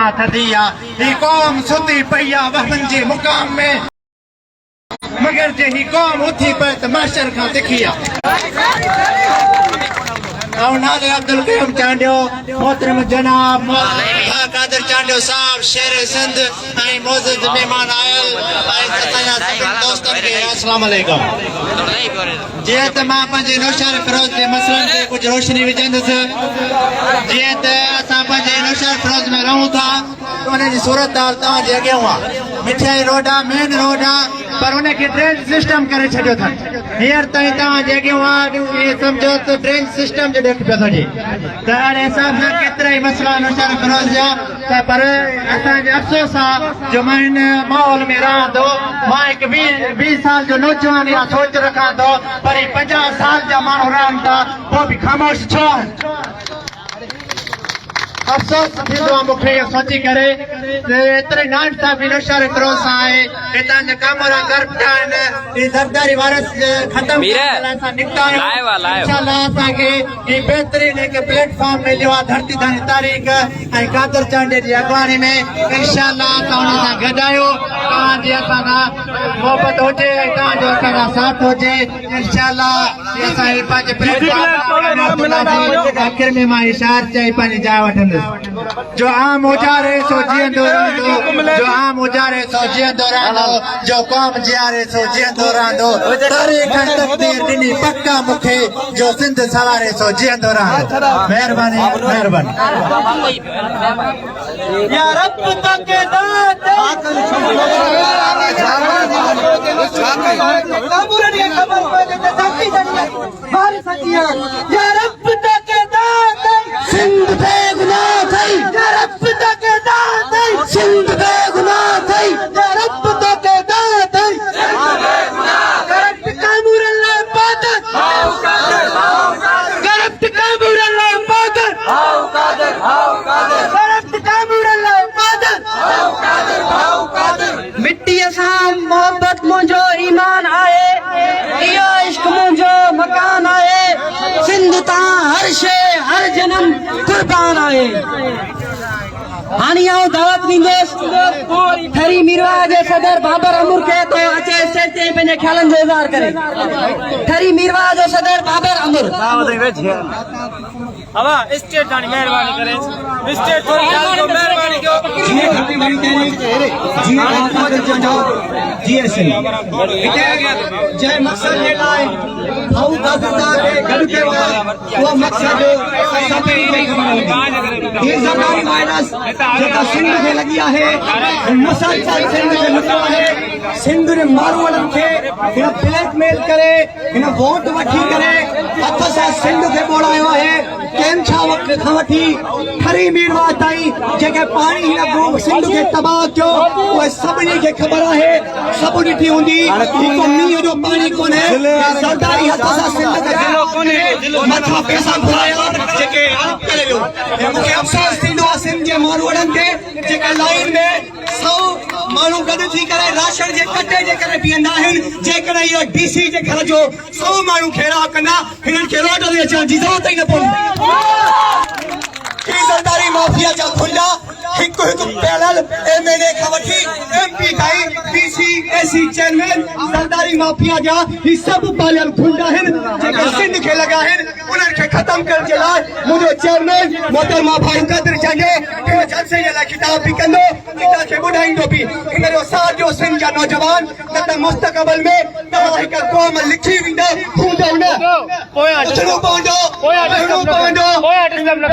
खां थधी आहे ही क़ौम सुती पई आहे वहन जे मुक़ाम में मगर जे ही क़ौम उथी पए त माशर खां तिखी आहे नाले अब्दुल कयूम चांडियो मोहतरम जनाब कादिर चांडियो साहब शेर सिंध ऐं मोअज़्ज़िज़ मेहमान आयल ऐं असांजा सभिनी दोस्तनि खे अस्सलाम वालेकुम। जीअं त मां पंहिंजे नौशाद फिरोज़ जे मसइलनि ते कुझु रोशनी विझंदुसि। जीअं त असां पंहिंजे नौशाद फिरोज़ में रहूं था उन जी सूरत हाल तव्हांजे अॻियां आहे। मिठाई रोड आहे मेन रोड आहे पर उनखे ड्रेन सिस्टम करे छॾियो अथनि। हींअर ताईं तव्हांजे अॻियां आहे सम्झो त ड्रेन सिस्टम जो ॾेख पियो थो त अहिड़े हिसाब सां केतिरा ई मसइला नौशाद फिरोज़ जा त पर असांजो अफ़सोस आहे जो मां हिन माहौल में रहां थो। मां हिकु 20 साल जो नौजवान या सोच रखां थो पर 50 साल जा माण्हू रहनि था पोइ बि ख़ामोश छो आहिनि। अफ़सोस थींदो आहे मूंखे इहो सोची करे एतिरे नाश्ता बि नौशाद फिरोज़ सां आहे हितां जा कामरा गर्भ थिया आहिनि ही ज़रदारी वारस ख़तम असां निकिता आहियूं। इंशाअल्लाह असांखे ही बहितरीन हिकु प्लेटफॉर्म मिलियो आहे धरती धनी तारीख़ ऐं कादिर चांडे जी अॻवानी में। इंशाअल्लाह असां हुन सां गॾु आहियूं। तव्हांजी असां सां मोहबत हुजे ऐं तव्हांजो असां सां साथ हुजे। इंशाअल्लाह असां ही पंहिंजे प्लेटफॉर्म आख़िर में मां इशार चई पंहिंजी जाइ वठंदुसि। जो आम उजारे सो जीअंदो रहंदो जो आम उजारे सो जीअंदो रहंदो जो क़ौम जियारे सो जीअंदो रहंदो तारीख़ तक़दीर ॾिनी पक्का मूंखे जो सिंध सवारे सो जीअंदो रहंदो। महिरबानी महिरबानी या रब तक सिंध बेगुनाह थई या रब तक सिंध बेगुनाह थई या रब तक करप्ट कानून अल्लाह पादर करप्ट कानून अल्लाह पादर करप्ट कानून अल्लाह पादर मिट्टी सां मोहब्बत मुंहिंजो ईमान आहे इहो इश्क मुंहिंजो मकान आहे सिंध तां हर शइ हर जन्म कुर्बान आहे। हाणे आउं दावत ॾींदुसि ठरी मीरवाह जे सदर बाबर अमूर खे तो अचे स्टेज ते पंहिंजे ख़्यालनि जो इज़हार करे। ठरी मीरवाह जो सदर बाबर अमूर हवा स्टेट ताणी महिरबानी करे स्टेट थोरी ॻाल्हि जो महिरबानी कयो जंहिं मक़सद जे लाइ भाऊ कादिर खे गॾु कयो आहे उहो मक़सद हीअ ज़रदारी वायरस जेका सिंध खे लॻी आहे मुसलसल सिंध खे लुटो आहे। सिंध जे माण्हुनि खे हिन ब्लैकमेल करे हिन वोट वठी करे हथ सां सिंध खे ॿोड़ायो आहे। कंहिं वक़्त खां वठी ठरी मीरवाह ताईं जेके पाणी हिन ग्रुप सिंध खे तबाह कयो उहे सभिनी खे ख़बर आहे। सभु ॾिठी हूंदी हिकु मींहं जो पाणी कोन्हे ज़रदारी हथ सां सिंध खे मथां पैसा घुराया जेके करे वियो। मूंखे अफ़सोस थींदो आहे सिंध जे माण्हुनि खे जेके लाइन में 100 माण्हू गॾु थी करे राशन जे कटे जे करे बीहंदा आहिनि। जेकॾहिं इहो DC जे घर जो 100 माण्हू घेराव कंदा हिननि खे रोड ते अचण जी ज़रूरत ई न पवंदी। ज़रदारी माफिया जा गुंडा हिकु हिकु पैनल MLA खां वठी MP ताईं DC AC chairman Zardari mafia जा ही सभु पालियल गुंडा आहिनि जेके सिंध खे लॻा आहिनि। उन्हनि खे ख़तमु करण जे लाइ मुंहिंजो चेयरमैन मोहतरमा भाई कादिर चांडे हिन जलसे जे लाइ खिताब बि कंदो हिन खे ॿुधाईंदो बि हिन जो साथ ॾियो सिंध जा नौजवान न त मुस्तक़बिल में तव्हां हिकु क़ौम लिखी वेंदा हूंदव न अचणो पवंदो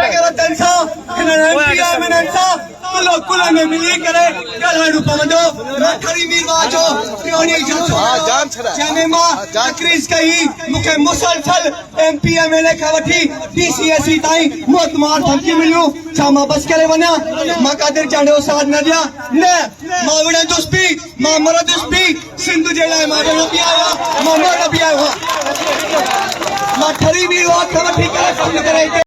बेग़ैरतनि सां हिननि सां कुल में मिली करे ॻाल्हाइणो पवंदो। ठरी मीरवाह जो जंहिंमें मां तक़रीर कई मूंखे मुसलसल MP MLA खां वठी DC AC ताईं मुअतमार धमकी मिलियूं। छा मां बस करे वञा मां कादिर चांडे जो साथ न ॾियां? न मां विढ़ंदुसि बि मां मरंदुसि बि सिंध जे लाइ मां विढ़ो बि आहियां मां मर बि आहियो आहियां। मां ठरी मीरवाह खां वठी करे कमु करे